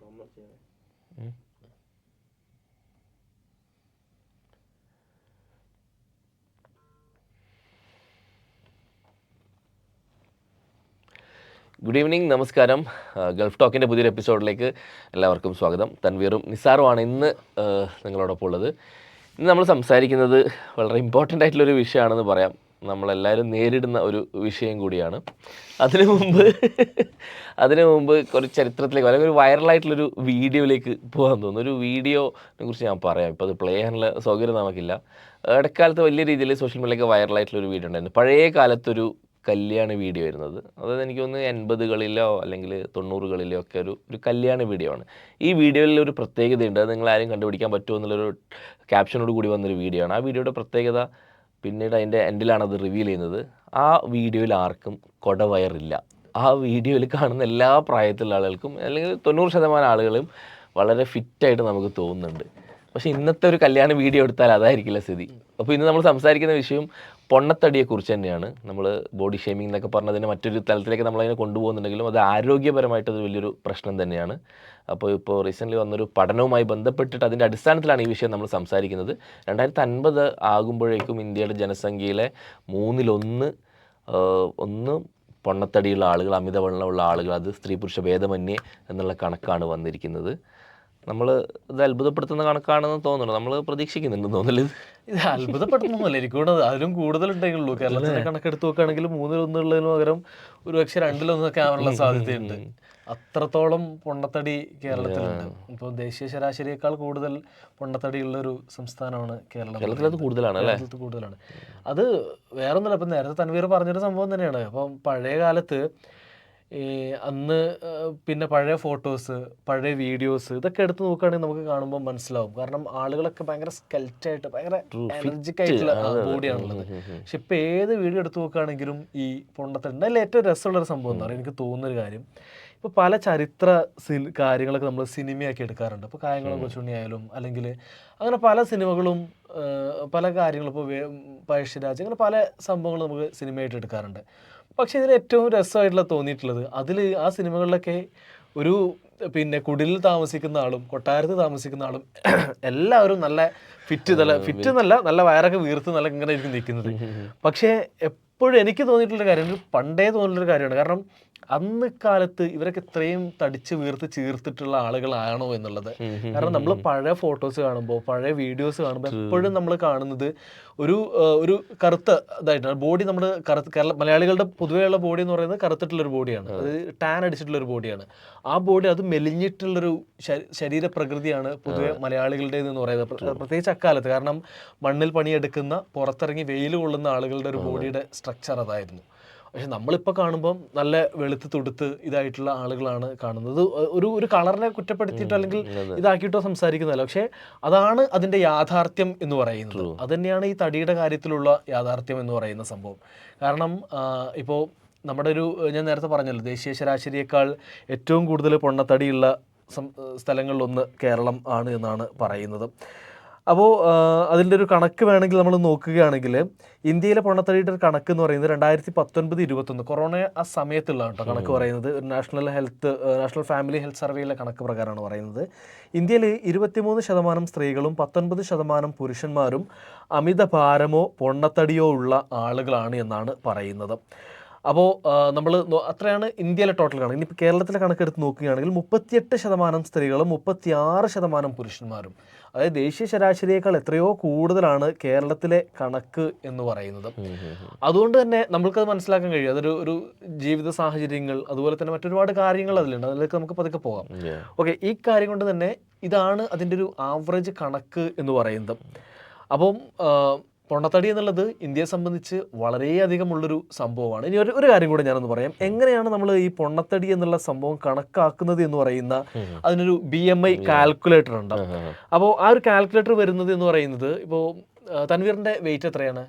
Good evening, നമസ്കാരം. Gulf ടോക്കിൻ്റെ പുതിയൊരു എപ്പിസോഡിലേക്ക് എല്ലാവർക്കും സ്വാഗതം. തൻവീറും നിസാറുമാണ് ഇന്ന് നിങ്ങളോടൊപ്പം ഉള്ളത്. ഇന്ന് നമ്മൾ സംസാരിക്കുന്നത് വളരെ ഇമ്പോർട്ടൻ്റ് ആയിട്ടുള്ളൊരു വിഷയമാണെന്ന് പറയാം. നമ്മളെല്ലാവരും നേരിടുന്ന ഒരു വിഷയം കൂടിയാണ്. അതിനു മുമ്പ് കുറച്ച് ചരിത്രത്തിലേക്ക് അല്ലെങ്കിൽ ഒരു വൈറലായിട്ടുള്ളൊരു വീഡിയോയിലേക്ക് പോകാൻ തോന്നുന്നു. ഒരു വീഡിയോനെ കുറിച്ച് ഞാൻ പറയാം. ഇപ്പോൾ അത് പ്ലേ ചെയ്യാനുള്ള സൗകര്യം നമുക്കില്ല. ഇടക്കാലത്ത് വലിയ രീതിയിൽ സോഷ്യൽ മീഡിയയിലൊക്കെ വൈറലായിട്ടുള്ളൊരു വീഡിയോ ഉണ്ടായിരുന്നു. പഴയ കാലത്തൊരു കല്യാണ വീഡിയോ വരുന്നത്. അതായത് എനിക്ക് തോന്നുന്നു 80കളിലോ അല്ലെങ്കിൽ 90കളിലോ ഒക്കെ ഒരു കല്യാണ വീഡിയോ ആണ്. ഈ വീഡിയോയിൽ ഒരു പ്രത്യേകതയുണ്ട്. അത് നിങ്ങളാരും കണ്ടുപിടിക്കാൻ പറ്റുമോ എന്നുള്ളൊരു ക്യാപ്ഷനോട് കൂടി വന്നൊരു വീഡിയോ ആണ്. ആ വീഡിയോയുടെ പ്രത്യേകത പിന്നീട് അതിൻ്റെ എൻഡിലാണ് അത് റിവീൽ ചെയ്യുന്നത്. ആ വീഡിയോയിൽ ആർക്കും കൊടവയറില്ല. ആ വീഡിയോയിൽ കാണുന്ന എല്ലാ പ്രായത്തിലുള്ള ആളുകൾക്കും അല്ലെങ്കിൽ 90% ആളുകളും വളരെ ഫിറ്റായിട്ട് നമുക്ക് തോന്നുന്നുണ്ട്. പക്ഷേ ഇന്നത്തെ ഒരു കല്യാണ വീഡിയോ എടുത്താൽ അതായിരിക്കില്ല സ്ഥിതി. അപ്പോൾ ഇന്ന് നമ്മൾ സംസാരിക്കുന്ന വിഷയം പൊണ്ണത്തടിയെക്കുറിച്ച് തന്നെയാണ്. നമ്മൾ ബോഡി ഷേമിംഗ് എന്നൊക്കെ പറഞ്ഞതിന് മറ്റൊരു തലത്തിലേക്ക് നമ്മളതിനെ കൊണ്ടുപോകുന്നുണ്ടെങ്കിലും അത് ആരോഗ്യപരമായിട്ടത് വലിയൊരു പ്രശ്നം തന്നെയാണ്. ഇപ്പോൾ റീസെൻ്റ്ലി വന്നൊരു പഠനവുമായി ബന്ധപ്പെട്ടിട്ട് അതിൻ്റെ അടിസ്ഥാനത്തിലാണ് ഈ വിഷയം നമ്മൾ സംസാരിക്കുന്നത്. 2050 ആകുമ്പോഴേക്കും ഇന്ത്യയുടെ ജനസംഖ്യയിലെ 1/3 പൊണ്ണത്തടിയുള്ള ആളുകൾ, അമിതവണ്ണമുള്ള ആളുകൾ, അത് സ്ത്രീ പുരുഷ ഭേദമന്യേ എന്നുള്ള കണക്കാണ് വന്നിരിക്കുന്നത്. നമ്മൾ ഇത് അത്ഭുതപ്പെടുത്തുന്ന കണക്കാണെന്ന് തോന്നുന്നു. നമ്മൾ പ്രതീക്ഷിക്കുന്നുണ്ടെന്ന് തോന്നുന്നില്ല. ഇത് അത്ഭുതപ്പെടുത്തുന്നൊന്നുമല്ല, എനിക്ക് തോന്നുന്നത് അതിലും കൂടുതലുണ്ടെങ്കിലുള്ളൂ. കേരളത്തിലെ കണക്കെടുത്ത് നോക്കുകയാണെങ്കിൽ 3-1 പകരം ഒരു പക്ഷേ 2-1 ആവാനുള്ള സാധ്യതയുണ്ട്. അത്രത്തോളം പൊണ്ണത്തടി കേരളത്തിലുണ്ട്. ഇപ്പോൾ ദേശീയ ശരാശരിയേക്കാൾ കൂടുതൽ പൊണ്ണത്തടിയുള്ള ഒരു സംസ്ഥാനമാണ് കേരളം. കേരളത്തിൽ കൂടുതലാണ് അല്ലേ? കേരളത്തിൽ കൂടുതലാണ്. അത് വേറൊന്നുമില്ല, ഇപ്പം നേരത്തെ തൻവീർ പറഞ്ഞൊരു സംഭവം തന്നെയാണ്. അപ്പം പഴയ കാലത്ത് അന്ന് പിന്നെ പഴയ ഫോട്ടോസ്, പഴയ വീഡിയോസ് ഇതൊക്കെ എടുത്ത് നോക്കുകയാണെങ്കിൽ നമുക്ക് കാണുമ്പോൾ മനസ്സിലാവും. കാരണം ആളുകളൊക്കെ ഭയങ്കര സ്കെൽറ്റായിട്ട് ഭയങ്കര എനർജിക് ആയിട്ടുള്ള ബോഡിയാണുള്ളത്. പക്ഷെ ഇപ്പം ഏത് വീഡിയോ എടുത്ത് നോക്കുകയാണെങ്കിലും ഈ പൊണ്ണത്തടി. അതിൽ ഏറ്റവും രസമുള്ളൊരു സംഭവം എന്ന് പറയുന്നത്, എനിക്ക് തോന്നുന്നൊരു കാര്യം, ഇപ്പോൾ പല ചരിത്ര കാര്യങ്ങളൊക്കെ നമ്മൾ സിനിമയാക്കി എടുക്കാറുണ്ട്. ഇപ്പോൾ കായംകുളം കൊച്ചുണ്ണി ആയാലും അല്ലെങ്കിൽ അങ്ങനെ പല സിനിമകളും പല കാര്യങ്ങളും, ഇപ്പോൾ പഴശ്ശിരാജ്, അങ്ങനെ പല സംഭവങ്ങളും നമുക്ക് സിനിമയായിട്ട് എടുക്കാറുണ്ട്. പക്ഷേ ഇതിൽ ഏറ്റവും രസമായിട്ടുള്ള തോന്നിയിട്ടുള്ളത്, അതിൽ ആ സിനിമകളിലൊക്കെ ഒരു പിന്നെ കുടിലിൽ താമസിക്കുന്ന ആളും കൊട്ടാരത്തിൽ താമസിക്കുന്ന ആളും എല്ലാവരും നല്ല ഫിറ്റ് എന്നല്ല, നല്ല വയറൊക്കെ വീർത്ത് നല്ല ഇങ്ങനെ ആയിരിക്കും നിൽക്കുന്നത്. പക്ഷേ എപ്പോഴും എനിക്ക് തോന്നിയിട്ടുള്ളൊരു കാര്യം, പണ്ടേ തോന്നിയിട്ടുള്ളൊരു കാര്യമാണ്. കാരണം അന്ന് കാലത്ത് ഇവരൊക്കെ ഇത്രയും തടിച്ച് വീർത്ത് ചീർത്തിട്ടുള്ള ആളുകളാണോ എന്നുള്ളത്. കാരണം നമ്മൾ പഴയ ഫോട്ടോസ് കാണുമ്പോൾ, പഴയ വീഡിയോസ് കാണുമ്പോൾ എപ്പോഴും നമ്മൾ കാണുന്നത് ഒരു കറുത്ത ഇതായിട്ടാണ് ബോഡി. നമ്മുടെ മലയാളികളുടെ പൊതുവെയുള്ള ബോഡി എന്ന് പറയുന്നത് കറുത്തിട്ടുള്ളൊരു ബോഡിയാണ്. അത് ടാൻ അടിച്ചിട്ടുള്ളൊരു ബോഡിയാണ്. ആ ബോഡി അത് മെലിഞ്ഞിട്ടുള്ളൊരു ശരീരപ്രകൃതിയാണ് പൊതുവെ മലയാളികളുടേതെന്ന് പറയുന്നത്. പ്രത്യേകിച്ച് അക്കാലത്ത്, കാരണം മണ്ണിൽ പണിയെടുക്കുന്ന, പുറത്തിറങ്ങി വെയിൽ കൊള്ളുന്ന ആളുകളുടെ ഒരു ബോഡിയുടെ സ്ട്രക്ചർ അതായിരുന്നു. പക്ഷെ നമ്മളിപ്പോൾ കാണുമ്പം നല്ല വെളുത്ത് തുടുത്ത് ഇതായിട്ടുള്ള ആളുകളാണ് കാണുന്നത്. ഒരു കളറിനെ കുറ്റപ്പെടുത്തിയിട്ടോ അല്ലെങ്കിൽ ഇതാക്കിയിട്ടോ സംസാരിക്കുന്നതല്ല, പക്ഷേ അതാണ് അതിൻ്റെ യാഥാർത്ഥ്യം എന്ന് പറയുന്നത്. അത് തന്നെയാണ് ഈ തടിയുടെ കാര്യത്തിലുള്ള യാഥാർത്ഥ്യം എന്ന് പറയുന്ന സംഭവം. കാരണം ഇപ്പോൾ നമ്മുടെ ഞാൻ നേരത്തെ പറഞ്ഞല്ലോ, ദേശീയ ശരാശരിയേക്കാൾ ഏറ്റവും കൂടുതൽ പൊണ്ണത്തടിയുള്ള സ്ഥലങ്ങളിലൊന്ന് കേരളം ആണ് എന്നാണ് പറയുന്നത്. അപ്പോൾ അതിൻ്റെ ഒരു കണക്ക് വേണമെങ്കിൽ നമ്മൾ നോക്കുകയാണെങ്കിൽ, ഇന്ത്യയിലെ പൊണ്ണത്തടിയുടെ ഒരു കണക്ക് എന്ന് പറയുന്നത് 2019-21 കൊറോണ ആ സമയത്തുള്ള കേട്ടോ കണക്ക് പറയുന്നത്. ഒരു നാഷണൽ ഫാമിലി ഹെൽത്ത് സർവേയിലെ കണക്ക് പ്രകാരമാണ് പറയുന്നത്. ഇന്ത്യയിൽ 23% സ്ത്രീകളും 19% പുരുഷന്മാരും അമിതഭാരമോ പൊണ്ണത്തടിയോ ഉള്ള ആളുകളാണ് എന്നാണ് പറയുന്നത്. അപ്പോൾ നമ്മൾ അത്രയാണ് ഇന്ത്യയിലെ ടോട്ടൽ കണക്ക്. ഇനിയിപ്പോൾ കേരളത്തിലെ കണക്കെടുത്ത് നോക്കുകയാണെങ്കിൽ 38% സ്ത്രീകളും 36% പുരുഷന്മാരും. അതായത് ദേശീയ ശരാശരിയേക്കാൾ എത്രയോ കൂടുതലാണ് കേരളത്തിലെ കണക്ക് എന്ന് പറയുന്നത്. അതുകൊണ്ട് തന്നെ നമ്മൾക്കത് മനസ്സിലാക്കാൻ കഴിയും. ഒരു ജീവിത സാഹചര്യങ്ങൾ, അതുപോലെ തന്നെ മറ്റൊരുപാട് കാര്യങ്ങൾ അതിലുണ്ട്. അതിലേക്ക് നമുക്ക് പതുക്കെ പോകാം. ഓക്കെ, ഈ കാര്യം കൊണ്ട് തന്നെ ഇതാണ് അതിൻ്റെ ഒരു ആവറേജ് കണക്ക് എന്ന് പറയുന്നത്. അപ്പം പൊണ്ണത്തടി എന്നുള്ളത് ഇന്ത്യയെ സംബന്ധിച്ച് വളരെയധികം ഉള്ളൊരു സംഭവമാണ്. ഇനി ഒരു കാര്യം കൂടെ ഞാനൊന്ന് പറയാം. എങ്ങനെയാണ് നമ്മൾ ഈ പൊണ്ണത്തടി എന്നുള്ള സംഭവം കണക്കാക്കുന്നത് എന്ന് പറയുന്ന അതിനൊരു BMI കാൽക്കുലേറ്റർ ഉണ്ട്. അപ്പോൾ ആ ഒരു കാൽക്കുലേറ്റർ വരുന്നത് എന്ന് പറയുന്നത്, ഇപ്പോൾ തൻവീറിൻ്റെ വെയിറ്റ് എത്രയാണ്?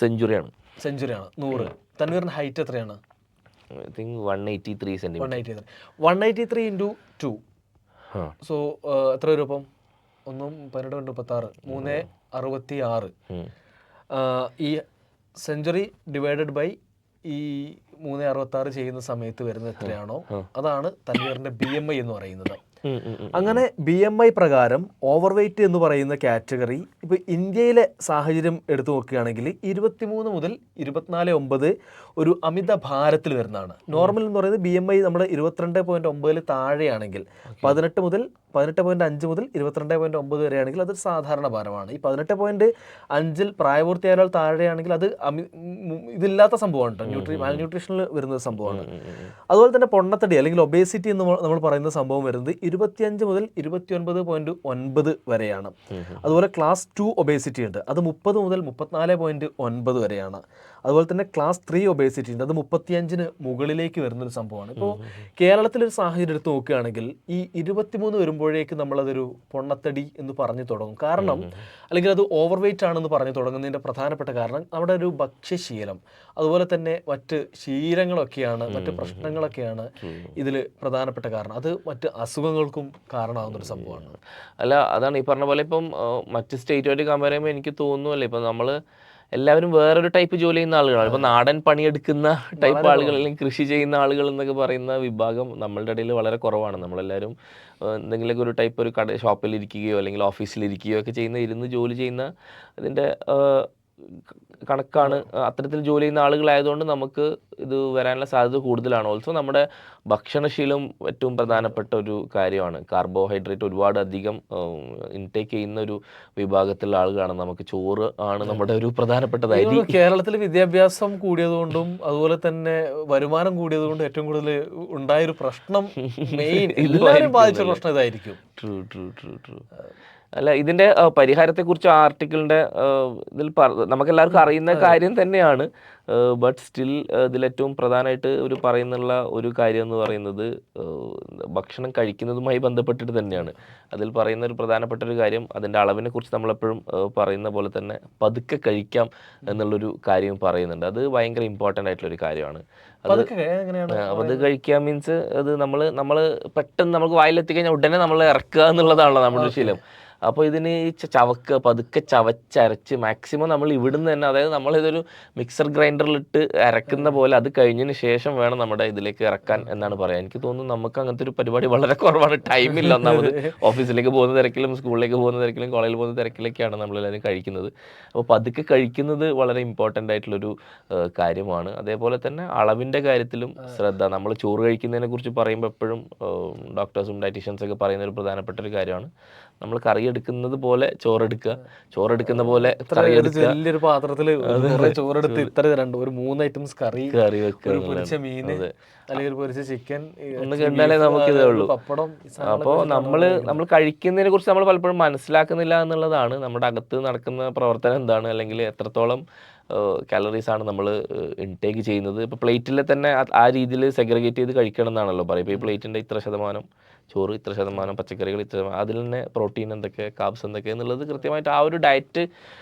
സെഞ്ചുറിയാണ്. 100. തൻവീറിൻ്റെ ഹൈറ്റ് എത്രയാണ്? 183 സെന്റിമീറ്റർ. 183 × 2. സോ എത്ര വരും അപ്പം? 1 12 36 366. ഈ സെഞ്ചുറി ഡിവൈഡഡ് ബൈ ഈ 366 ചെയ്യുന്ന സമയത്ത് വരുന്നത് എത്രയാണോ അതാണ് തൻവീറിന്റെ BMI എന്ന് പറയുന്നത്. അങ്ങനെ BMI പ്രകാരം ഓവർ വെയ്റ്റ് എന്ന് പറയുന്ന കാറ്റഗറി ഇപ്പോൾ ഇന്ത്യയിലെ സാഹചര്യം എടുത്തു നോക്കുകയാണെങ്കിൽ 23 മുതൽ 24.9 ഒരു അമിത ഭാരത്തിൽ വരുന്നതാണ്. നോർമൽ എന്ന് പറയുന്നത് BMI നമ്മുടെ 22.9 താഴെയാണെങ്കിൽ 18.5 മുതൽ 22.9 വരെയാണെങ്കിൽ അത് സാധാരണ ഭാരമാണ്. ഈ 18.5 പ്രായപൂർത്തിയായാൽ താഴെയാണെങ്കിൽ അത് ഇതില്ലാത്ത സംഭവമാണ്, മാൽന്യൂട്രീഷനിൽ വരുന്ന സംഭവമാണ്. അതുപോലെ തന്നെ പൊണ്ണത്തടി അല്ലെങ്കിൽ ഒബേസിറ്റി എന്ന് നമ്മൾ പറയുന്ന സംഭവം വരുന്നത് 25 മുതൽ 29.9 വരെയാണ്. അതുപോലെ ക്ലാസ് 2 ഒബേസിറ്റി ഉണ്ട്, അത് 30 മുതൽ 34.9 വരെയാണ്. അതുപോലെ തന്നെ ക്ലാസ് 3 ഒബേസിറ്റി ഉണ്ട്, അത് 35-ന് മുകളിലേക്ക് വരുന്നൊരു സംഭവമാണ്. ഇപ്പോൾ കേരളത്തിലൊരു സാഹചര്യം എടുത്ത് നോക്കുകയാണെങ്കിൽ ഈ 23 വരുമ്പോഴേക്ക് നമ്മളതൊരു പൊണ്ണത്തടി എന്ന് പറഞ്ഞു തുടങ്ങും. കാരണം അല്ലെങ്കിൽ അത് ഓവർ വെയ്റ്റ് ആണെന്ന് പറഞ്ഞു തുടങ്ങുന്നതിൻ്റെ പ്രധാനപ്പെട്ട കാരണം നമ്മുടെ ഒരു ഭക്ഷ്യശീലം അതുപോലെ തന്നെ മറ്റ് ശീലങ്ങളൊക്കെയാണ്, മറ്റ് പ്രശ്നങ്ങളൊക്കെയാണ് ഇതിൽ പ്രധാനപ്പെട്ട കാരണം. അത് മറ്റ് അസുഖങ്ങൾക്കും കാരണമാകുന്നൊരു സംഭവമാണ്. അല്ല, അതാണ് ഈ പറഞ്ഞ പോലെ ഇപ്പം മറ്റ് സ്റ്റേറ്റുമായിട്ട് കമ്പയർ ചെയ്യുമ്പോൾ എനിക്ക് തോന്നുന്നല്ലേ ഇപ്പം നമ്മൾ എല്ലാവരും വേറൊരു ടൈപ്പ് ജോലി ചെയ്യുന്ന ആളുകളാണ്. ഇപ്പം നാടൻ പണിയെടുക്കുന്ന ടൈപ്പ് ആളുകൾ അല്ലെങ്കിൽ കൃഷി ചെയ്യുന്ന ആളുകൾ എന്നൊക്കെ പറയുന്ന വിഭാഗം നമ്മളുടെ ഇടയിൽ വളരെ കുറവാണ്. നമ്മളെല്ലാവരും എന്തെങ്കിലുമൊക്കെ ഒരു ടൈപ്പ് ഒരു ഷോപ്പിലിരിക്കുകയോ അല്ലെങ്കിൽ ഓഫീസിലിരിക്കുകയോ ഒക്കെ ഇരുന്ന് ജോലി ചെയ്യുന്ന അതിൻ്റെ കണക്കാണ്. അത്തരത്തിൽ ജോലി ചെയ്യുന്ന ആളുകളായതുകൊണ്ട് നമുക്ക് ഇത് വരാനുള്ള സാധ്യത കൂടുതലാണ്. ഓൾസോ നമ്മുടെ ഭക്ഷണശീലം ഏറ്റവും പ്രധാനപ്പെട്ട ഒരു കാര്യമാണ്. കാർബോഹൈഡ്രേറ്റ് ഒരുപാട് അധികം ഇൻടേക്ക് ചെയ്യുന്ന ഒരു വിഭാഗത്തിലുള്ള ആളുകളാണ്. നമുക്ക് ചോറ് ആണ് നമ്മുടെ ഒരു പ്രധാനപ്പെട്ട അരി. കേരളത്തിൽ വിദ്യാഭ്യാസം കൂടിയതുകൊണ്ടും അതുപോലെ തന്നെ വരുമാനം കൂടിയതുകൊണ്ടും ഏറ്റവും കൂടുതൽ ഉണ്ടായൊരു പ്രശ്നം മെയിൻ എല്ലാവരും ബാധിച്ച പ്രശ്നം ഇതായിരിക്കും. ട്രൂ. അല്ല, ഇതിൻ്റെ പരിഹാരത്തെക്കുറിച്ച് ആർട്ടിക്കിളിൻ്റെ ഇതിൽ നമുക്കെല്ലാവർക്കും അറിയുന്ന കാര്യം തന്നെയാണ്. ബട്ട് സ്റ്റിൽ ഇതിലേറ്റവും പ്രധാനമായിട്ട് ഒരു പറയുന്നുള്ള ഒരു കാര്യം എന്ന് പറയുന്നത് ഭക്ഷണം കഴിക്കുന്നതുമായി ബന്ധപ്പെട്ടിട്ട് തന്നെയാണ്. അതിൽ പറയുന്ന ഒരു പ്രധാനപ്പെട്ട ഒരു കാര്യം, അതിൻ്റെ അളവിനെ കുറിച്ച് നമ്മളെപ്പോഴും പറയുന്ന പോലെ തന്നെ പതുക്കെ കഴിക്കാം എന്നുള്ളൊരു കാര്യം പറയുന്നുണ്ട്. അത് ഭയങ്കര ഇമ്പോർട്ടൻ്റ് ആയിട്ടുള്ളൊരു കാര്യമാണ്. അത് കഴിക്കുക മീൻസ് അത് നമ്മൾ പെട്ടെന്ന് നമുക്ക് വായിലെത്തിക്കഴിഞ്ഞാൽ ഉടനെ നമ്മൾ ഇറക്കുക എന്നുള്ളതാണല്ലോ നമ്മുടെ ശീലം. അപ്പോൾ ഇതിന് ചവക്കുക, പതുക്കെ ചവച്ചരച്ച് മാക്സിമം നമ്മൾ ഇവിടുന്ന് തന്നെ, അതായത് നമ്മളിതൊരു മിക്സർ ഗ്രൈൻഡറിലിട്ട് അരക്കുന്ന പോലെ അത് കഴിഞ്ഞതിന് ശേഷം വേണം നമ്മുടെ ഇതിലേക്ക് ഇറക്കാൻ എന്നാണ് പറയുക. എനിക്ക് തോന്നുന്നു നമുക്ക് അങ്ങനത്തെ ഒരു പരിപാടി വളരെ കുറവാണ്. ടൈമില്ല. ഒന്നാമത് ഓഫീസിലേക്ക് പോകുന്ന തിരക്കിലും സ്കൂളിലേക്ക് പോകുന്ന തിരക്കിലും കോളേജിൽ പോകുന്ന തിരക്കിലൊക്കെയാണ് നമ്മളെല്ലാവരും കഴിക്കുന്നത്. അപ്പോൾ പതുക്കെ കഴിക്കുന്നത് വളരെ ഇമ്പോർട്ടൻ്റ് ആയിട്ടുള്ളൊരു കാര്യമാണ്. അതേപോലെ തന്നെ അളവിൻ്റെ കാര്യത്തിലും ശ്രദ്ധ. നമ്മൾ ചോറ് കഴിക്കുന്നതിനെ കുറിച്ച് പറയുമ്പോൾ എപ്പോഴും ഡോക്ടേഴ്സും ഡയറ്റീഷ്യൻസൊക്കെ പറയുന്ന ഒരു പ്രധാനപ്പെട്ട ഒരു കാര്യമാണ്, നമ്മൾ കറി എടുക്കുന്നത് പോലെ ചോറെടുക്കുന്ന പോലെ വലിയൊരു പാത്രത്തിൽ ചോറെടുത്ത് ഇത്ര ഒരു 3 ഐറ്റംസ് കറി വെക്കുക, പൊരിച്ച മീന് അല്ലെങ്കിൽ പൊരിച്ച ചിക്കൻ ഒന്ന് കണ്ടാലേ നമുക്ക് ഇതേ ഉള്ളൂ. പപ്പടം. അപ്പോൾ നമ്മൾ കഴിക്കുന്നതിനെ കുറിച്ച് നമ്മൾ പലപ്പോഴും മനസ്സിലാക്കുന്നില്ല എന്നുള്ളതാണ്. നമ്മുടെ അകത്ത് നടക്കുന്ന പ്രവർത്തനം എന്താണ്, അല്ലെങ്കിൽ എത്രത്തോളം കാലറീസ് ആണ് നമ്മൾ ഇൻടേക്ക് ചെയ്യുന്നത്. ഇപ്പോൾ പ്ലേറ്റിൽ തന്നെ ആ രീതിയിൽ സെഗ്രിഗേറ്റ് ചെയ്ത് കഴിക്കണം എന്നാണല്ലോ പറയുക. ഇപ്പോൾ ഈ പ്ലേറ്റിൻ്റെ ഇത്ര ശതമാനം ചോറ്, ഇത്ര ശതമാനം പച്ചക്കറികൾ, അതിൽ തന്നെ പ്രോട്ടീൻ എന്തൊക്കെ, കാർബ്സ് എന്തൊക്കെ എന്നുള്ളത് കൃത്യമായിട്ട് ആ ഒരു ഡയറ്റ്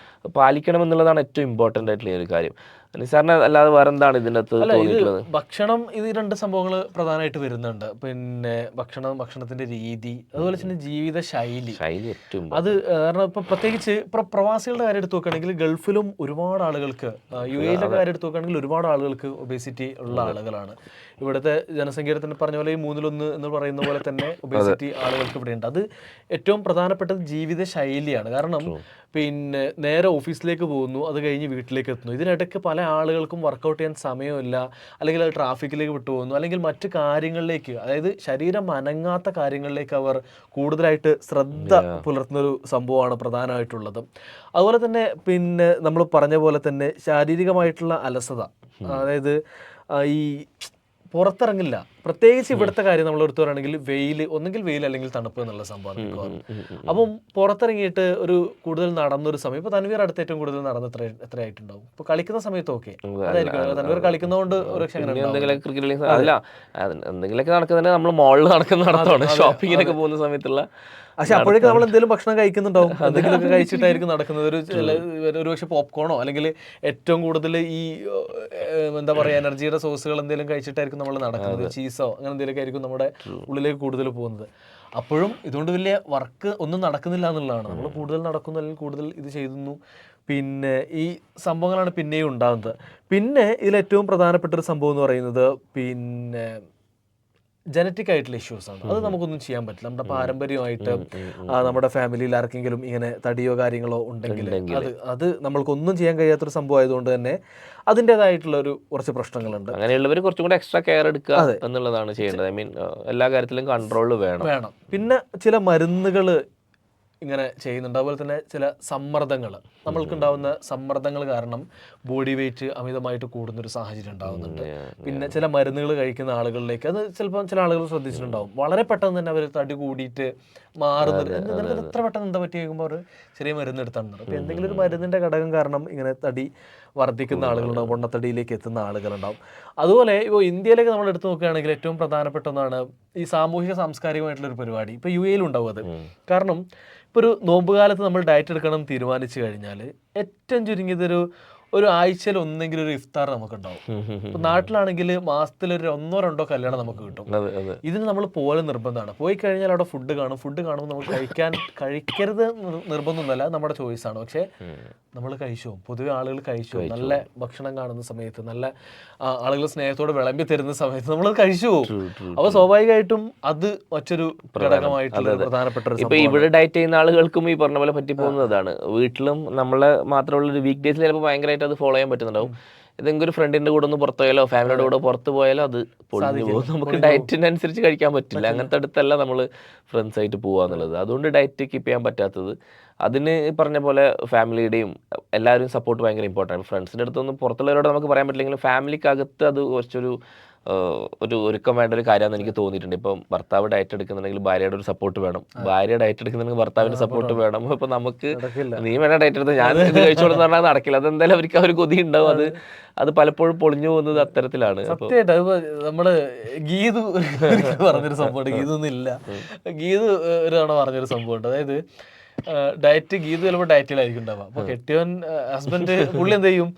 പാലിക്കണമെന്നുള്ളതാണ് ഏറ്റവും ഇമ്പോർട്ടൻ്റ് ആയിട്ടുള്ള ഒരു കാര്യം. നിസാറിന് അല്ലാതെ വേറെ എന്താണ് ഇതിൻ്റെ അകത്ത് തോന്നിയിട്ടുള്ളത്? ഭക്ഷണം, ഇത് 2 സംഭവങ്ങൾ പ്രധാനമായിട്ട് വരുന്നുണ്ട്. പിന്നെ ഭക്ഷണത്തിന്റെ രീതി, അതുപോലെ തന്നെ ജീവിത ശൈലി ഏറ്റവും അത്. കാരണം ഇപ്പൊ പ്രത്യേകിച്ച് പ്രവാസികളുടെ കാര്യം എടുത്ത് നോക്കുകയാണെങ്കിൽ ഗൾഫിലും ഒരുപാട് ആളുകൾക്ക്, UAE കാര്യം എടുത്ത് നോക്കുകയാണെങ്കിൽ ഒരുപാട് ആളുകൾക്ക് ഒബേസിറ്റി ഉള്ള ആളുകളാണ്. ഇവിടുത്തെ ജനസംഖ്യയുടെ തന്നെ പറഞ്ഞ പോലെ 1/3 എന്ന് പറയുന്ന പോലെ തന്നെ ഒബേസിറ്റി ആളുകൾക്ക് ഇവിടെ ഉണ്ട്. അത് ഏറ്റവും പ്രധാനപ്പെട്ടത് ജീവിത ശൈലിയാണ്. കാരണം പിന്നെ നേരെ ഓഫീസിലേക്ക് പോകുന്നു, അത് കഴിഞ്ഞ് വീട്ടിലേക്ക് എത്തുന്നു. ഇതിനിടയ്ക്ക് പല ആളുകൾക്കും വർക്കൗട്ട് ചെയ്യാൻ സമയമില്ല, അല്ലെങ്കിൽ അത് ട്രാഫിക്കിലേക്ക് വിട്ടുപോകുന്നു, അല്ലെങ്കിൽ മറ്റു കാര്യങ്ങളിലേക്ക്, അതായത് ശരീരം അനങ്ങാത്ത കാര്യങ്ങളിലേക്ക് അവർ കൂടുതലായിട്ട് ശ്രദ്ധ പുലർത്തുന്നൊരു സംഭവമാണ് പ്രധാനമായിട്ടുള്ളത്. അതുപോലെ തന്നെ പിന്നെ നമ്മൾ പറഞ്ഞ പോലെ തന്നെ ശാരീരികമായിട്ടുള്ള അലസത, അതായത് ഈ പുറത്തിറങ്ങില്ല. പ്രത്യേകിച്ച് ഇവിടുത്തെ കാര്യം നമ്മൾ എടുത്തു പറയുകയാണെങ്കിൽ ഒന്നെങ്കിൽ വെയിൽ അല്ലെങ്കിൽ തണുപ്പ് എന്നുള്ള സംഭവം. അപ്പം പുറത്തിറങ്ങിയിട്ട് ഒരു കൂടുതൽ നടന്നൊരു സമയം, ഇപ്പൊ തൻവീർ അടുത്ത് ഏറ്റവും കൂടുതൽ നടന്ന് എത്രയായിട്ടുണ്ടാവും? ഇപ്പൊ കളിക്കുന്ന സമയത്തൊക്കെ അതായിരിക്കും. തൻവീർ കളിക്കുന്നതുകൊണ്ട് ഒരു എന്തെങ്കിലുമൊക്കെ നടക്കുന്നുണ്ട്. നമ്മൾ മോളിൽ നടക്കുന്നതാണ് ഷോപ്പിങ്ങിനൊക്കെ പോകുന്ന സമയത്തുള്ള. പക്ഷെ അപ്പോഴേക്കും നമ്മൾ എന്തെങ്കിലും ഭക്ഷണം കഴിക്കുന്നുണ്ടാവും, എന്തെങ്കിലുമൊക്കെ കഴിച്ചിട്ടായിരിക്കും നടക്കുന്നത്. ഒരുപക്ഷെ പോപ്കോണോ അല്ലെങ്കിൽ ഏറ്റവും കൂടുതൽ ഈ എന്താ പറയുക എനർജിയുടെ സോഴ്സുകൾ എന്തെങ്കിലും കഴിച്ചിട്ടായിരിക്കും നമ്മൾ നടക്കുന്നത്. ചീസോ അങ്ങനെ എന്തെങ്കിലുമൊക്കെ ആയിരിക്കും നമ്മുടെ ഉള്ളിലേക്ക് കൂടുതൽ പോകുന്നത്. അപ്പോഴും ഇതുകൊണ്ട് വലിയ വർക്ക് ഒന്നും നടക്കുന്നില്ല എന്നുള്ളതാണ്. നമ്മൾ കൂടുതൽ നടക്കുന്നു അല്ലെങ്കിൽ കൂടുതൽ ഇത് ചെയ്യുന്നു. പിന്നെ ഈ സംഭവങ്ങളാണ് പിന്നെയും ഉണ്ടാകുന്നത്. പിന്നെ ഇതിലേറ്റവും പ്രധാനപ്പെട്ടൊരു സംഭവം എന്ന് പറയുന്നത് പിന്നെ ജനറ്റിക് ആയിട്ടുള്ള ഇഷ്യൂസ് ആണ്. അത് നമുക്കൊന്നും ചെയ്യാൻ പറ്റില്ല. നമ്മുടെ പാരമ്പര്യമായിട്ട് നമ്മുടെ ഫാമിലിയിൽ ആർക്കെങ്കിലും ഇങ്ങനെ തടിയോ കാര്യങ്ങളോ ഉണ്ടെങ്കിൽ അത് നമ്മൾക്കൊന്നും ചെയ്യാൻ കഴിയാത്തൊരു സംഭവം ആയതുകൊണ്ട് തന്നെ അതിൻ്റെതായിട്ടുള്ള കുറച്ച് പ്രശ്നങ്ങളുണ്ട്. അങ്ങനെയുള്ളവർ കുറച്ചും കൂടെ എക്സ്ട്രാ കെയർ എടുക്കുക എന്നുള്ളതാണ് ചെയ്യേണ്ടത്. ഐ മീൻ എല്ലാ കാര്യത്തിലും കൺട്രോൾ വേണം. പിന്നെ ചില മരുന്നുകൾ ഇങ്ങനെ ചെയ്യുന്നുണ്ട്. അതുപോലെ തന്നെ ചില സമ്മർദ്ദങ്ങൾ, നമ്മൾക്കുണ്ടാവുന്ന സമ്മർദ്ദങ്ങൾ കാരണം ബോഡി വെയിറ്റ് അമിതമായിട്ട് കൂടുന്നൊരു സാഹചര്യം ഉണ്ടാകുന്നുണ്ട്. പിന്നെ ചില മരുന്നുകൾ കഴിക്കുന്ന ആളുകളിലേക്ക് അത് ചിലപ്പോൾ ചില ആളുകൾ ശ്രദ്ധിച്ചിട്ടുണ്ടാവും, വളരെ പെട്ടെന്ന് തന്നെ അവർ തടി കൂടിയിട്ട് മാറുന്നത്. നിനക്ക് എത്ര പെട്ടെന്ന് എന്താ പറ്റി കഴിയുമ്പോൾ അവർ ചെറിയ മരുന്ന് എടുത്താണെന്ന്. അപ്പോൾ എന്തെങ്കിലും ഒരു മരുന്നിൻ്റെ ഘടകം കാരണം ഇങ്ങനെ തടി വർദ്ധിക്കുന്ന ആളുകളുണ്ടാവും, പൊണ്ണത്തടിയിലേക്ക് എത്തുന്ന ആളുകളുണ്ടാവും. അതുപോലെ ഇപ്പോൾ ഇന്ത്യയിലേക്ക് നമ്മൾ എടുത്തു നോക്കുകയാണെങ്കിൽ ഏറ്റവും പ്രധാനപ്പെട്ട ഒന്നാണ് ഈ സാമൂഹിക സാംസ്കാരികമായിട്ടുള്ളൊരു പരിപാടി. ഇപ്പോൾ യു എയിലുണ്ടാവും അത്. കാരണം ഇപ്പോൾ ഒരു നോമ്പ് കാലത്ത് നമ്മൾ ഡയറ്റ് എടുക്കണം തീരുമാനിച്ചു കഴിഞ്ഞാൽ ഏറ്റവും ചുരുങ്ങിയതൊരു ആഴ്ചയിൽ ഒന്നെങ്കിലും ഒരു ഇഫ്താർ നമുക്കുണ്ടാവും. ഇപ്പം നാട്ടിലാണെങ്കിൽ മാസത്തിലൊരു 1-2 കല്യാണം നമുക്ക് കിട്ടും. ഇതിന് നമ്മൾ പോലെ നിർബന്ധമാണ്. പോയി കഴിഞ്ഞാൽ അവിടെ ഫുഡ് കാണുമ്പോൾ നമുക്ക് കഴിക്കരുത് നിർബന്ധമൊന്നുമല്ല, നമ്മുടെ ചോയ്സാണ്. പക്ഷേ നമ്മൾ കഴിച്ചു പോകും. പൊതുവെ ആളുകൾ കഴിച്ചു പോകും. നല്ല ഭക്ഷണം കാണുന്ന സമയത്ത്, നല്ല ആളുകൾ സ്നേഹത്തോടെ വിളമ്പി തരുന്ന സമയത്ത് നമ്മൾ കഴിച്ചു പോകും. അപ്പോൾ സ്വാഭാവികമായിട്ടും അത് മറ്റൊരു ഘടകമായിട്ടുള്ള പ്രധാനപ്പെട്ട ഒരു ഇപ്പൊ ഇവിടെ ഡയറ്റ് ചെയ്യുന്ന ആളുകൾക്കും ഈ പറഞ്ഞ പോലെ പറ്റി പോകുന്നതാണ്. വീട്ടിലും നമ്മളെ മാത്രമുള്ള ഒരു വീക്ക് ഡേയ്സിൽ ചിലപ്പോൾ ഭയങ്കരമായിട്ട് അത് ഫോളോ ചെയ്യാൻ പറ്റുന്നുണ്ടാവും. ഏതെങ്കിലും ഒരു ഫ്രണ്ടിന്റെ കൂടെ ഒന്ന് പുറത്തു പോയാലോ ഫാമിലിയുടെ കൂടെ പുറത്ത് പോയാലോ അത് പൊളിഞ്ഞു പോകും. നമുക്ക് ഡയറ്റിനനുസരിച്ച് കഴിക്കാൻ പറ്റില്ല. അങ്ങനത്തെ അടുത്തല്ല നമ്മൾ ഫ്രണ്ട്സ് ആയിട്ട് പോവാന്നുള്ളത്. അതുകൊണ്ട് ഡയറ്റ് കീപ്പ് ചെയ്യാൻ പറ്റാത്തത്. അതിന് പറഞ്ഞ പോലെ ഫാമിലിയുടെയും എല്ലാവരും സപ്പോർട്ട് ഭയങ്കര ഇമ്പോർട്ടൻ്റ്. ഫ്രണ്ട്സിൻ്റെ അടുത്തൊന്നും പുറത്തുള്ളവരോട് നമുക്ക് പറയാൻ പറ്റില്ലെങ്കിലും ഫാമിലിക്കകത്ത് അത് കുറച്ചൊരു ഒരുക്കം വേണ്ട ഒരു കാര്യമാണെന്ന് എനിക്ക് തോന്നിയിട്ടുണ്ട്. ഇപ്പം ഭർത്താവ് ഡയറ്റ് എടുക്കുന്നുണ്ടെങ്കിൽ ഭാര്യയുടെ ഒരു സപ്പോർട്ട് വേണം, ഭാര്യ ഡയറ്റ് എടുക്കുന്നുണ്ടെങ്കിൽ ഭർത്താവിന്റെ സപ്പോർട്ട് വേണം. ഇപ്പൊ നമുക്ക് നീ വേണം ഡയറ്റ് എടുത്ത് ഞാൻ ഇത് കഴിച്ചോളെന്ന് പറഞ്ഞാൽ നടക്കില്ല. അതെന്തായാലും അവർക്ക് ഒരു കൊതി ഉണ്ടാവും. അത് പലപ്പോഴും പൊളിഞ്ഞു പോകുന്നത് അത്തരത്തിലാണ്. നമ്മള് ഗീതു പറഞ്ഞൊരു സംഭവം, ഗീതൊന്നുമില്ല, ഗീതു ഒരു തവണ പറഞ്ഞൊരു സംഭവം ഉണ്ട്. അതായത് ഡയറ്റ്, ഗീതു ചിലപ്പോൾ ഡയറ്റിലായിരിക്കും ഉണ്ടാവുക. അപ്പൊ കെട്ടിയവൻ ഹസ്ബൻഡ് പുള്ളി എന്ത് ചെയ്യും,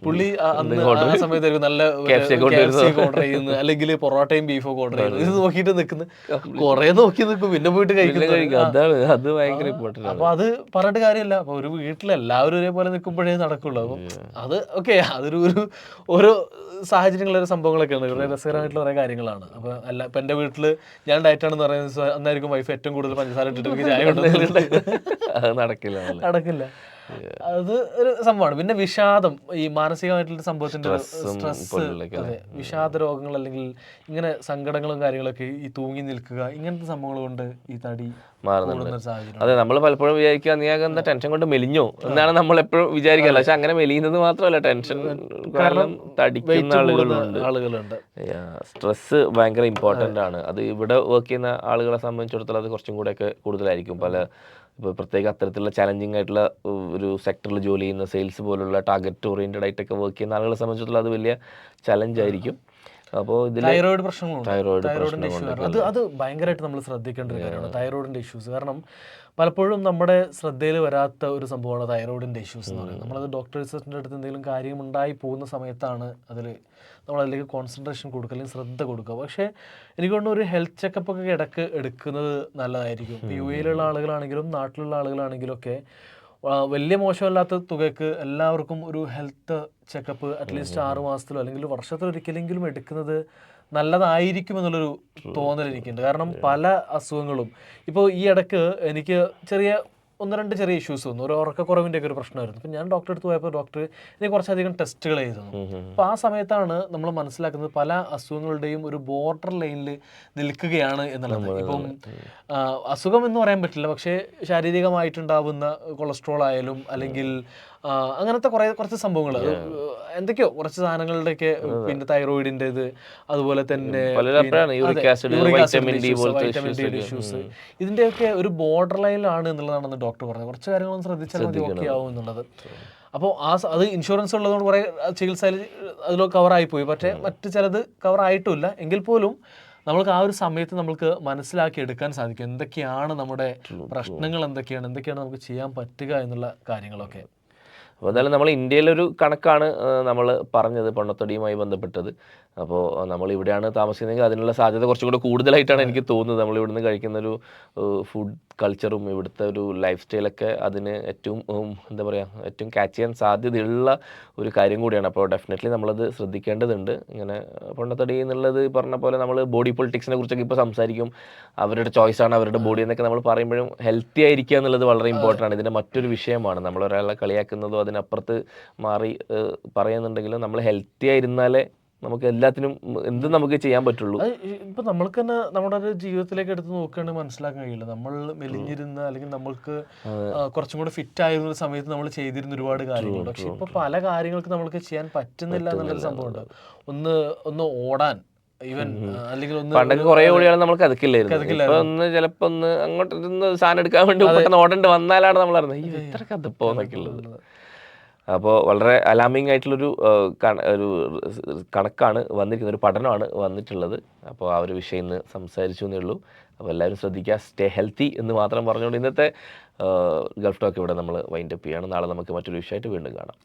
പുള്ളി അന്ന് ആ സമയത്തായിരിക്കും നല്ല ഓർഡർ ചെയ്യുന്നത്, അല്ലെങ്കിൽ പൊറോട്ടയും ബീഫൊക്കെ ഓർഡർ ചെയ്യുന്നത്. ഇത് നോക്കിയിട്ട് നിൽക്കുന്നു, കുറെ നോക്കി നിൽക്കും, പിന്നെ പോയിട്ട് കഴിക്കും. അപ്പൊ അത് പറഞ്ഞിട്ട് കാര്യമില്ല. അപ്പൊ ഒരു വീട്ടിൽ എല്ലാവരും ഒരേപോലെ നിൽക്കുമ്പോഴേ നടക്കുള്ളൂ. അപ്പം അത് ഓക്കെ, അതൊരു ഓരോ സാഹചര്യങ്ങളൊരു സംഭവങ്ങളൊക്കെയാണ്. വളരെ രസകരമായിട്ടുള്ള കുറേ കാര്യങ്ങളാണ്. അപ്പൊ ഇപ്പൊ എന്റെ വീട്ടില് ഞാൻ ഡയറ്റാണെന്ന് പറയുന്നത് അന്നായിരിക്കും വൈഫ് ഏറ്റവും കൂടുതൽ പഞ്ചസാര ഇട്ടിട്ട് എനിക്ക് ചായ നടക്കില്ല. അത് ഒരു സംഭവമാണ്. പിന്നെ വിഷാദം, ഈ മാനസികമായിട്ടുള്ള സംഭവത്തിന്റെ സ്ട്രെസ്, അതെ, വിഷാദ രോഗങ്ങൾ അല്ലെങ്കിൽ ഇങ്ങനെ സങ്കടങ്ങളും കാര്യങ്ങളൊക്കെ, ഈ തൂങ്ങി നിൽക്കുക, ഇങ്ങനത്തെ സംഭവങ്ങൾ കൊണ്ട് ഈ തടി മാറുന്ന സാഹചര്യം. അതെ, നമ്മൾ പലപ്പോഴും വിചാരിക്കുക നീ എന്താ ടെൻഷൻ കൊണ്ട് മെലിഞ്ഞോ എന്നാണ് നമ്മൾ എപ്പോഴും വിചാരിക്കുക. പക്ഷെ അങ്ങനെ മെലിയുന്നത് മാത്രമല്ല, ടെൻഷൻ കാരണം തടിക്കുന്ന ആളുകളുണ്ട്. സ്ട്രെസ് ഭയങ്കര ഇമ്പോർട്ടൻ്റ് ആണ്. അത് ഇവിടെ വർക്ക് ചെയ്യുന്ന ആളുകളെ സംബന്ധിച്ചിടത്തോളം അത് കുറച്ചും കൂടെ ഒക്കെ കൂടുതലായിരിക്കും. ഇപ്പോൾ പ്രത്യേക അത്തരത്തിലുള്ള ചലഞ്ചിങ് ആയിട്ടുള്ള ഒരു സെക്ടറിൽ ജോലി ചെയ്യുന്ന സെയിൽസ് പോലുള്ള ടാർഗറ്റ് ഓറിയൻറ്റഡ് ആയിട്ടൊക്കെ വർക്ക് ചെയ്യുന്ന ആളുകളെ സംബന്ധിച്ചിടത്തോളം അത് വലിയ ചലഞ്ച് ആയിരിക്കും. അപ്പോൾ ഇതിൽ തൈറോയിഡ് പ്രശ്നങ്ങളുണ്ട്. തൈറോയിഡിൻ്റെ ഇഷ്യൂ അത് ഭയങ്കരമായിട്ട് നമ്മൾ ശ്രദ്ധിക്കേണ്ട ഒരു കാര്യമാണ്. തൈറോയിഡിൻ്റെ ഇഷ്യൂസ് കാരണം പലപ്പോഴും നമ്മുടെ ശ്രദ്ധയിൽ വരാത്ത ഒരു സംഭവമാണ് തൈറോയിഡിൻ്റെ ഇഷ്യൂസ് എന്ന് പറയുന്നത്. നമ്മളത് ഡോക്ടേഴ്സിൻ്റെ അടുത്ത് എന്തെങ്കിലും കാര്യം ഉണ്ടായി പോകുന്ന സമയത്താണ് നമ്മളതിലേക്ക് കോൺസെൻട്രേഷൻ കൊടുക്കുക, അല്ലെങ്കിൽ ശ്രദ്ധ കൊടുക്കുക. പക്ഷേ എനിക്ക് തോന്നുന്നു ഒരു ഹെൽത്ത് ചെക്കപ്പ് ഒക്കെ ഇടയ്ക്ക് എടുക്കുന്നത് നല്ലതായിരിക്കും. ഇപ്പോൾ യു എയിലുള്ള ആളുകളാണെങ്കിലും നാട്ടിലുള്ള ആളുകളാണെങ്കിലും ഒക്കെ വലിയ മോശമല്ലാത്ത തുകയ്ക്ക് എല്ലാവർക്കും ഒരു ഹെൽത്ത് ചെക്കപ്പ് അറ്റ്ലീസ്റ്റ് 6 മാസത്തിലോ അല്ലെങ്കിൽ വർഷത്തിലൊരിക്കലെങ്കിലും എടുക്കുന്നത് നല്ലതായിരിക്കും എന്നുള്ളൊരു തോന്നൽ എനിക്കുണ്ട്. കാരണം പല അസുഖങ്ങളും ഇപ്പോൾ ഈ ഇടയ്ക്ക് എനിക്ക് 1-2 ചെറിയ ഇഷ്യൂസ് വന്നു. ഒരു ഉറക്കക്കുറവിൻ്റെ ഒക്കെ ഒരു പ്രശ്നമായിരുന്നു. അപ്പം ഞാൻ ഡോക്ടറെ അടുത്ത് പോയപ്പോൾ ഡോക്ടർ എനിക്ക് കുറച്ചധികം ടെസ്റ്റുകൾ ചെയ്തു. അപ്പോൾ ആ സമയത്താണ് നമ്മൾ മനസ്സിലാക്കുന്നത് പല അസുഖങ്ങളുടെയും ഒരു ബോർഡർ ലൈനിൽ നിൽക്കുകയാണ് എന്നുള്ളത്. ഇപ്പം അസുഖം എന്ന് പറയാൻ പറ്റില്ല, പക്ഷേ ശാരീരികമായിട്ടുണ്ടാവുന്ന കൊളസ്ട്രോൾ ആയാലും അല്ലെങ്കിൽ അങ്ങനത്തെ കുറച്ച് സംഭവങ്ങൾ, എന്തൊക്കെയോ കുറച്ച് സാധനങ്ങളുടെയൊക്കെ, പിന്നെ തൈറോയിഡിൻ്റെത്, അതുപോലെ തന്നെ വൈറ്റമിൻ ഡി ഇഷ്യൂസ്, ഇതിൻ്റെയൊക്കെ ഒരു ബോർഡർ ലൈനിലാണ് എന്നുള്ളതാണെന്ന് ഡോക്ടർ പറഞ്ഞത്. കുറച്ച് കാര്യങ്ങളൊന്നും ശ്രദ്ധിച്ചാൽ മതി, ഓക്കെ ആവും എന്നുള്ളത്. അപ്പോൾ അത് ഇൻഷുറൻസ് ഉള്ളതുകൊണ്ട് കുറേ ചികിത്സയിൽ അതിലോ കവറായിപ്പോയി. പക്ഷേ മറ്റ് ചിലത് കവറായിട്ടുമില്ല. എങ്കിൽ പോലും നമ്മൾക്ക് ആ ഒരു സമയത്ത് നമുക്ക് മനസ്സിലാക്കി എടുക്കാൻ സാധിക്കും എന്തൊക്കെയാണ് നമ്മുടെ പ്രശ്നങ്ങൾ, എന്തൊക്കെയാണ് നമുക്ക് ചെയ്യാൻ പറ്റുക എന്നുള്ള കാര്യങ്ങളൊക്കെ. അപ്പോൾ എന്തായാലും നമ്മൾ ഇന്ത്യയിലൊരു കണക്കാണ് നമ്മൾ പറഞ്ഞത് പൊണ്ണത്തടിയുമായി ബന്ധപ്പെട്ടത്. അപ്പോൾ നമ്മൾ ഇവിടെയാണ് താമസിക്കുന്നതെങ്കിൽ അതിനുള്ള സാധ്യത കുറച്ചും കൂടെ കൂടുതലായിട്ടാണ് എനിക്ക് തോന്നുന്നത്. നമ്മൾ ഇവിടുന്ന് കഴിക്കുന്നൊരു ഫുഡ് കൾച്ചറും ഇവിടുത്തെ ഒരു ലൈഫ് സ്റ്റൈലൊക്കെ അതിന് ഏറ്റവും എന്താ പറയുക, ഏറ്റവും ക്യാച്ച് ചെയ്യാൻ സാധ്യതയുള്ള ഒരു കാര്യം കൂടിയാണ്. അപ്പോൾ ഡെഫിനറ്റ്ലി നമ്മളത് ശ്രദ്ധിക്കേണ്ടതുണ്ട്. ഇങ്ങനെ പൊണ്ണത്തടി എന്നുള്ളത് പറഞ്ഞ പോലെ നമ്മൾ ബോഡി പൊളിറ്റിക്സിനെ കുറിച്ചൊക്കെ ഇപ്പോൾ സംസാരിക്കും. അവരുടെ ചോയ്സാണ് അവരുടെ ബോഡി എന്നൊക്കെ നമ്മൾ പറയുമ്പോഴും ഹെൽത്തി ആയിരിക്കുക എന്നുള്ളത് വളരെ ഇമ്പോർട്ടൻ്റ് ആണ്. ഇതിൻ്റെ മറ്റൊരു വിഷയമാണ്. നമ്മൾ ഒരാളെ കളിയാക്കുന്നതോ അതിനപ്പുറത്ത് മാറി പറയുന്നുണ്ടെങ്കിലും നമ്മൾ ഹെൽത്തി ആയിരുന്നാലേ നമുക്ക് എല്ലാത്തിനും എന്തും നമുക്ക് ചെയ്യാൻ പറ്റുള്ളൂ. അത് ഇപ്പൊ നമ്മൾക്ക് തന്നെ നമ്മുടെ ഒരു ജീവിതത്തിലേക്ക് എടുത്ത് നോക്കുകയാണെങ്കിൽ മനസ്സിലാക്കാൻ കഴിയില്ല. നമ്മൾ മെലിഞ്ഞിരുന്ന അല്ലെങ്കിൽ നമ്മൾക്ക് കുറച്ചും കൂടെ ഫിറ്റ് ആയിരുന്ന ഒരു സമയത്ത് നമ്മൾ ചെയ്തിരുന്ന ഒരുപാട് കാര്യങ്ങളുണ്ട്. പക്ഷെ ഇപ്പൊ പല കാര്യങ്ങൾക്ക് നമ്മൾക്ക് ചെയ്യാൻ പറ്റുന്നില്ല എന്നുള്ളൊരു സംഭവമുണ്ട്. ഒന്ന് ഓടാൻ ഈവൻ അല്ലെങ്കിൽ ഒന്ന് പണ്ടൊക്കെ കുറേ ഓടിയാൽ നമ്മൾ കഥക്കില്ലായിരുന്നു. ഇപ്പൊ ഒന്ന് ചിലപ്പോ ഒന്ന് അങ്ങോട്ട് സാധനം എടുക്കാൻ വേണ്ടി പെട്ടെന്ന് ഓടേണ്ടി വന്നാലാണ് നമ്മൾ അറിയുന്നത് ഇത്ര കഥപ്പോ എന്നൊക്കെ ഉള്ളത്. അപ്പോൾ വളരെ അലാമിങ് ആയിട്ടുള്ളൊരു ഒരു കണക്കാണ് വന്നിരിക്കുന്നത്, ഒരു പഠനമാണ് വന്നിട്ടുള്ളത്. അപ്പോൾ ആ ഒരു വിഷയം ഇന്ന് സംസാരിച്ചു എന്നേ ഉള്ളൂ. അപ്പോൾ എല്ലാവരും ശ്രദ്ധിക്കുക, സ്റ്റേ ഹെൽത്തി എന്ന് മാത്രം പറഞ്ഞുകൊണ്ട് ഇന്നത്തെ ഗൾഫ് ടോക്ക് ഇവിടെ നമ്മൾ വൈൻഡപ്പ് ചെയ്യുകയാണ്. നാളെ നമുക്ക് മറ്റൊരു വിഷയമായിട്ട് വീണ്ടും കാണാം.